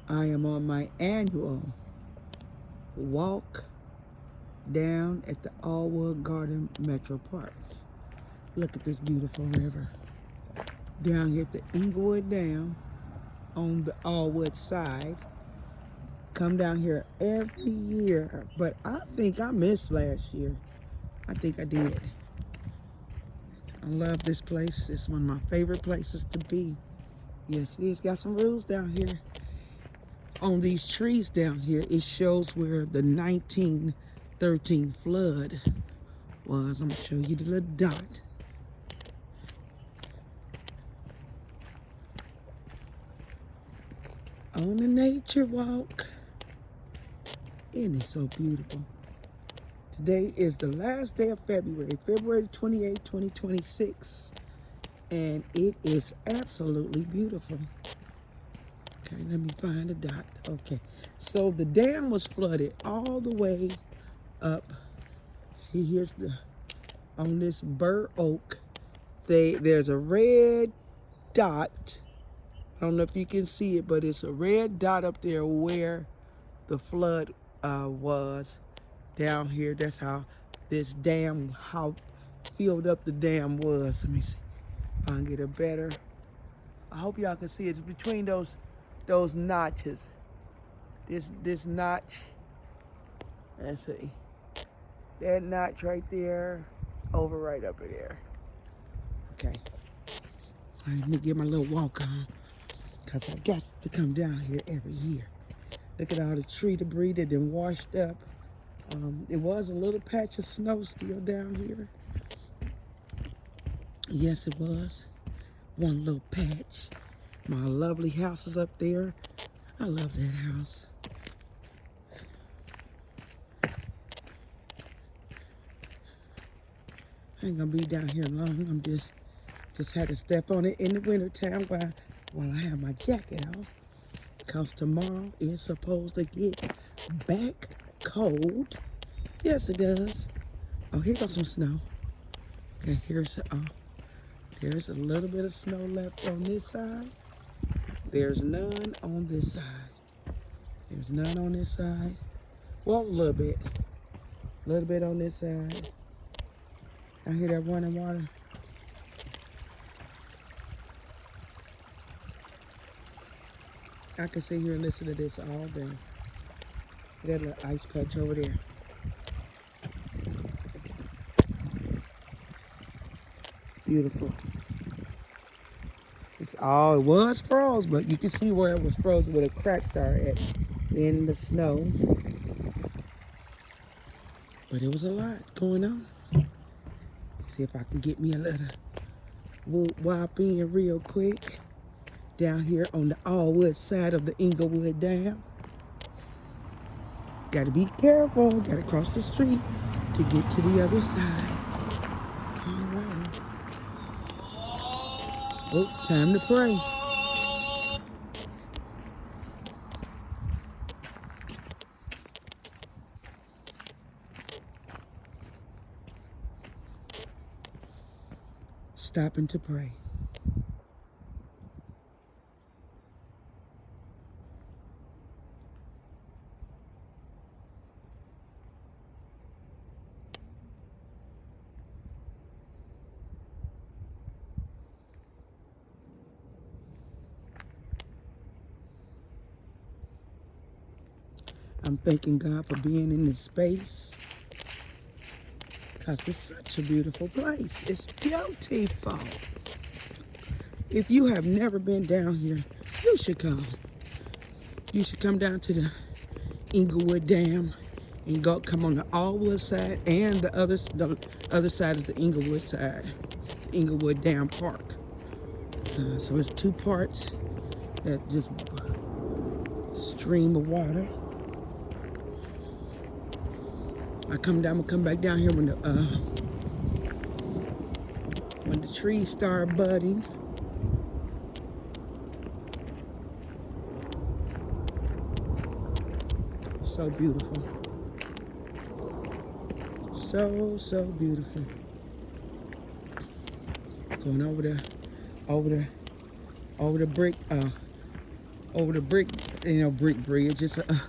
I am on my annual walk down at the Allwood Garden Metro Parks. Look at this beautiful river. Down here at the Inglewood Dam on the Allwood side. Come down here every year, but I think I missed last year. I think I did. I love this place. It's one of my favorite places to be. Yes, it is. Got some rules down here. On these trees down here, it shows where the 1913 flood was. I'm gonna show you the little dot. On the nature walk. Isn't it so beautiful? Today is the last day of February, February 28, 2026. And it is absolutely beautiful. Okay, let me find a dot. Okay, so the dam was flooded all the way up. See, here's on this bur oak, there's a red dot. I don't know if you can see it, but it's a red dot up there where the flood was down here. That's how this dam, how filled up the dam was. Let me see if I can get it better. I hope y'all can see it. It's between those notches. This notch. Let's see. That notch right there. It's over right up in there. Okay. All right, let me get my little walk on, because I got to come down here every year. Look at all the tree debris that done washed up. It was a little patch of snow still down here. Yes, it was. One little patch. My lovely house is up there. I love that house. I ain't gonna be down here long. I'm just had to step on it in the wintertime while I have my jacket on. Because tomorrow is supposed to get back cold. Yes, it does. Oh, here goes some snow. Okay, there's a little bit of snow left on this side. There's none on this side. There's none on this side. Well, a little bit. A little bit on this side. I hear that running water. I can sit here and listen to this all day. That little ice patch over there. Beautiful. It was froze, but you can see where it was frozen, where the cracks are at in the snow. But it was a lot going on. See if I can get me a little wop in real quick. Down here on the Allwood side of the Inglewood Dam. Gotta be careful. Gotta cross the street to get to the other side. All right. Oh, time to pray. Stopping to pray. I'm thanking God for being in this space, because it's such a beautiful place. It's beautiful. If you have never been down here, you should come. You should come down to the Inglewood Dam and come on the Allwood side, and the other side is the Inglewood side, Inglewood Dam Park. So it's two parts that just stream of water. I'm gonna come back down here when the trees start budding. So beautiful. So beautiful. Going over the brick over the brick, brick bridge. It's a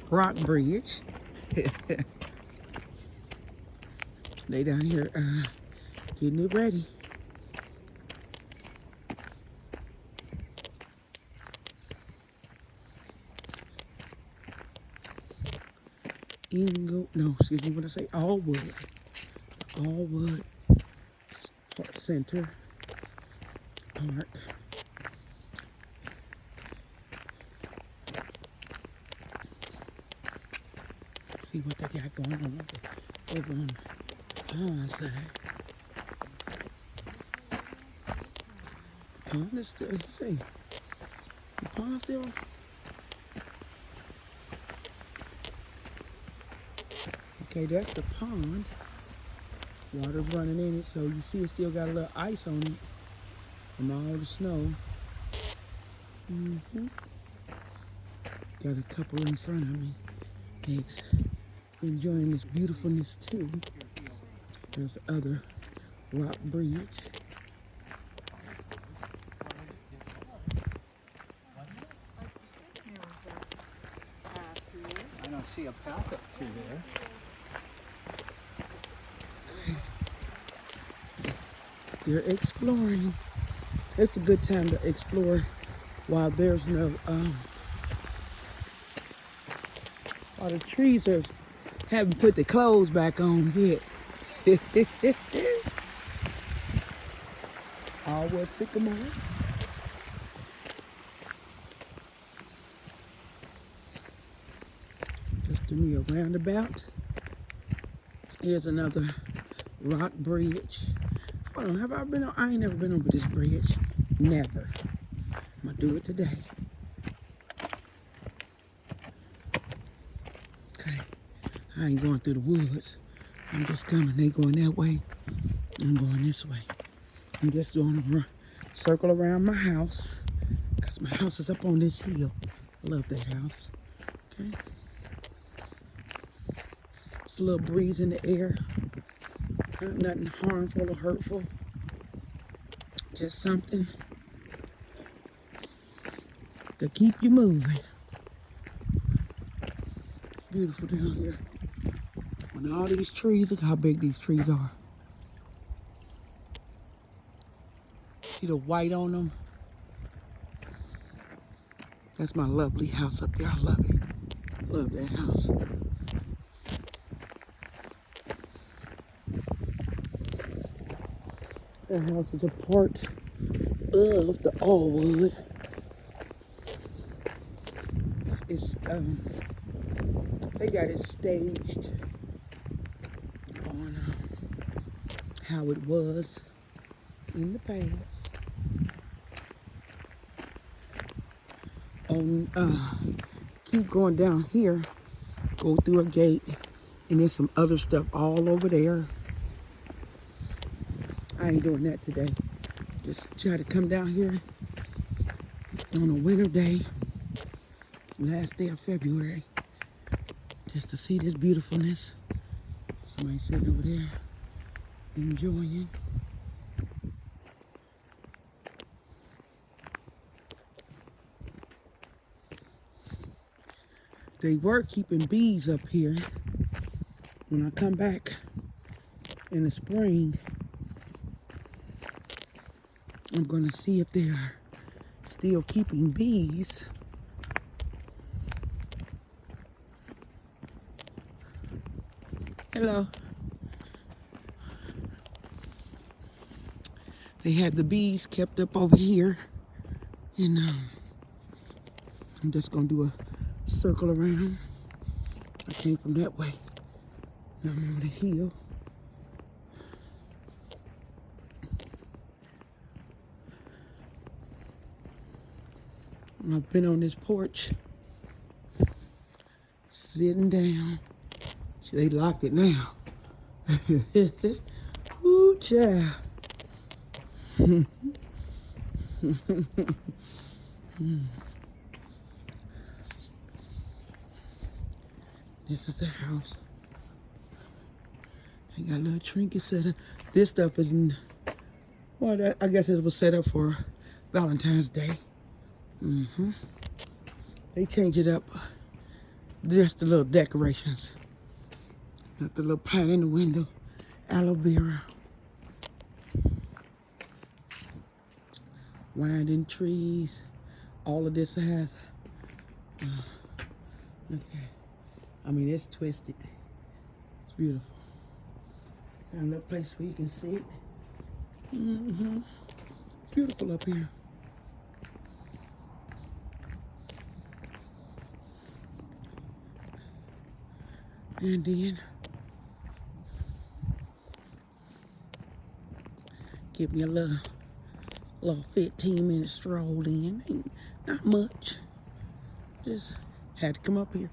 rock bridge. They down here getting it ready. Excuse me, what I say, all wood center park. See what they got going on over on the pond side. The pond is still, see, the pond still. Okay, that's the pond. Water's running in it, so you see it still got a little ice on it from all the snow. Got a couple in front of me. Thanks. Enjoying this beautifulness too. There's the other rock bridge. I don't see a path up through there. They're exploring. It's a good time to explore while there's no, while the trees haven't put the clothes back on yet. All was sycamore. Just to me a roundabout. Here's another rock bridge. Hold on, have I been on? I ain't never been over this bridge. Never. I'm gonna do it today. Okay. I ain't going through the woods. I'm just coming. They going that way. I'm going this way. I'm just doing a circle around my house because my house is up on this hill. I love that house. Okay. It's a little breeze in the air. Nothing harmful or hurtful. Just something to keep you moving. Beautiful down here. When all these trees, look how big these trees are. See the white on them? That's my lovely house up there. I love it. Love that house. That house is a part of the Allwood. It's they got it staged on how it was in the past. Keep going down here, go through a gate, and there's some other stuff all over there. I ain't doing that today. Just try to come down here on a winter day, last day of February, just to see this beautifulness. Somebody sitting over there enjoying. They were keeping bees up here. When I come back in the spring, I'm gonna see if they are still keeping bees. Hello. They had the bees kept up over here, and I'm just gonna do a circle around. I came from that way. Now I'm on the hill. I've been on this porch, sitting down. They locked it now. Ooh, child. This is the house. They got a little trinket set up. This stuff is, well, I guess it was set up for Valentine's Day. They change it up. Just the little decorations. Got the little plant in the window. Aloe vera. Winding trees. All of this has. Look at that. I mean, it's twisted. It's beautiful. Got a little place where you can sit. It's beautiful up here. And then give me a little 15-minute stroll in. Ain't not much. Just had to come up here.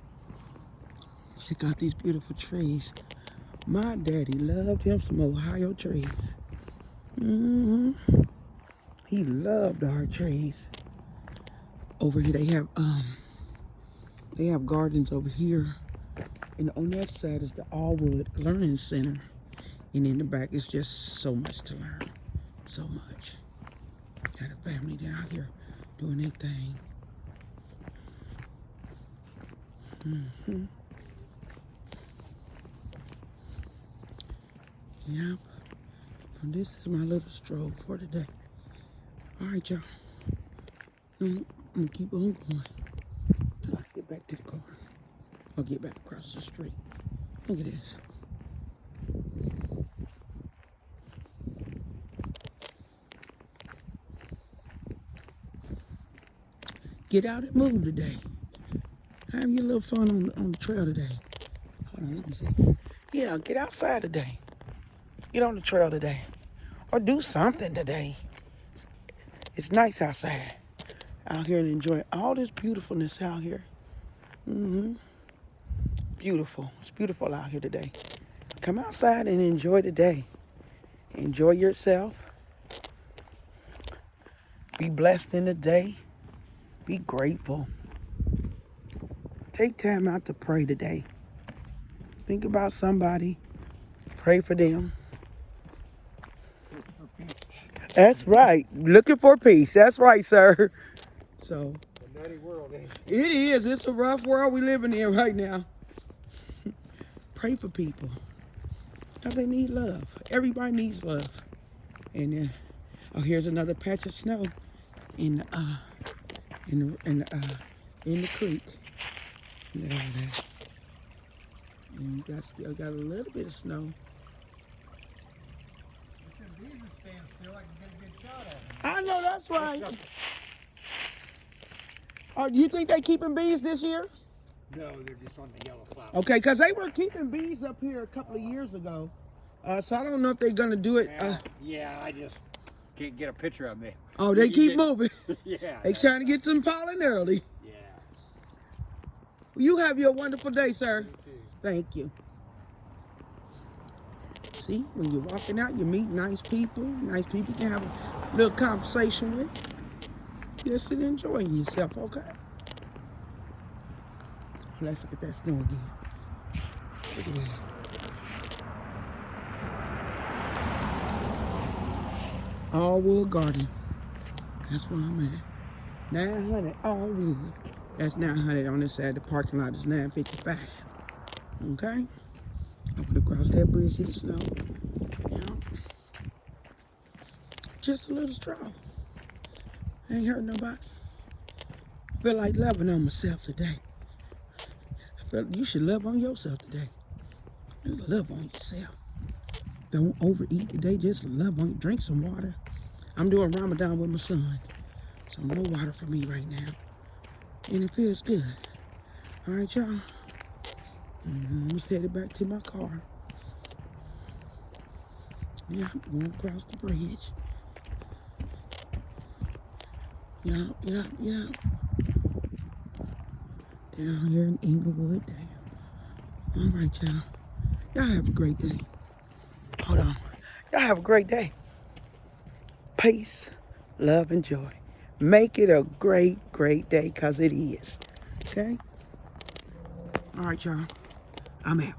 Check out these beautiful trees. My daddy loved him some Ohio trees. He loved our trees. Over here they have gardens over here. And on that side is the Allwood Learning Center. And in the back is just so much to learn. So much. Got a family down here doing their thing. Yep. And this is my little stroll for today. All right, y'all. I'm gonna keep on going till I get back to the car. I'll get back across the street. Look at this. Get out and move today. Have your little fun on the trail today. Hold on, let me see. Yeah, get outside today. Get on the trail today. Or do something today. It's nice outside. Out here and enjoy all this beautifulness out here. Beautiful. It's beautiful out here today. Come outside and enjoy the day. Enjoy yourself. Be blessed in the day. Be grateful. Take time out to pray today. Think about somebody. Pray for them. That's right. Looking for peace. That's right, sir. So, A nutty world, ain't it? it is. It's a rough world we living in right now. Pray for people. Because they need love. Everybody needs love. And oh, here's another patch of snow in the creek. Look at that. And you still got a little bit of snow. These are staying still. I can get a good shot at them. I know that's right. Oh, you think they keeping bees this year? No, they're just on the yellow flower. Okay, because they were keeping bees up here a couple of years ago. So I don't know if they're going to do it. Yeah, I just can't get a picture of me. Oh, they keep moving. Yeah. They trying to get some pollen early. Yeah. You have your wonderful day, sir. You too. Thank you. See, when you're walking out, you meet nice people. Nice people you can have a little conversation with. Just and enjoying yourself, okay? Let's look at that snow again. Look at that. Allwood Garden. That's where I'm at. 900 Allwood. That's 900 on this side. The parking lot is 955. Okay? I went across that bridge, see the snow. Yeah. Just a little stroll. Ain't hurt nobody. Feel like loving on myself today. I feel you should love on yourself today. Just love on yourself. Don't overeat today. Just love on you. Drink some water. I'm doing Ramadan with my son. So no water for me right now. And it feels good. All right, y'all. I'm just headed back to my car. Yeah, I'm going across the bridge. Yeah. Down here in Inglewood. All right, y'all. Y'all have a great day. Hold on. Y'all have a great day. Peace, love, and joy. Make it a great, great day, because it is. Okay? All right, y'all. I'm out.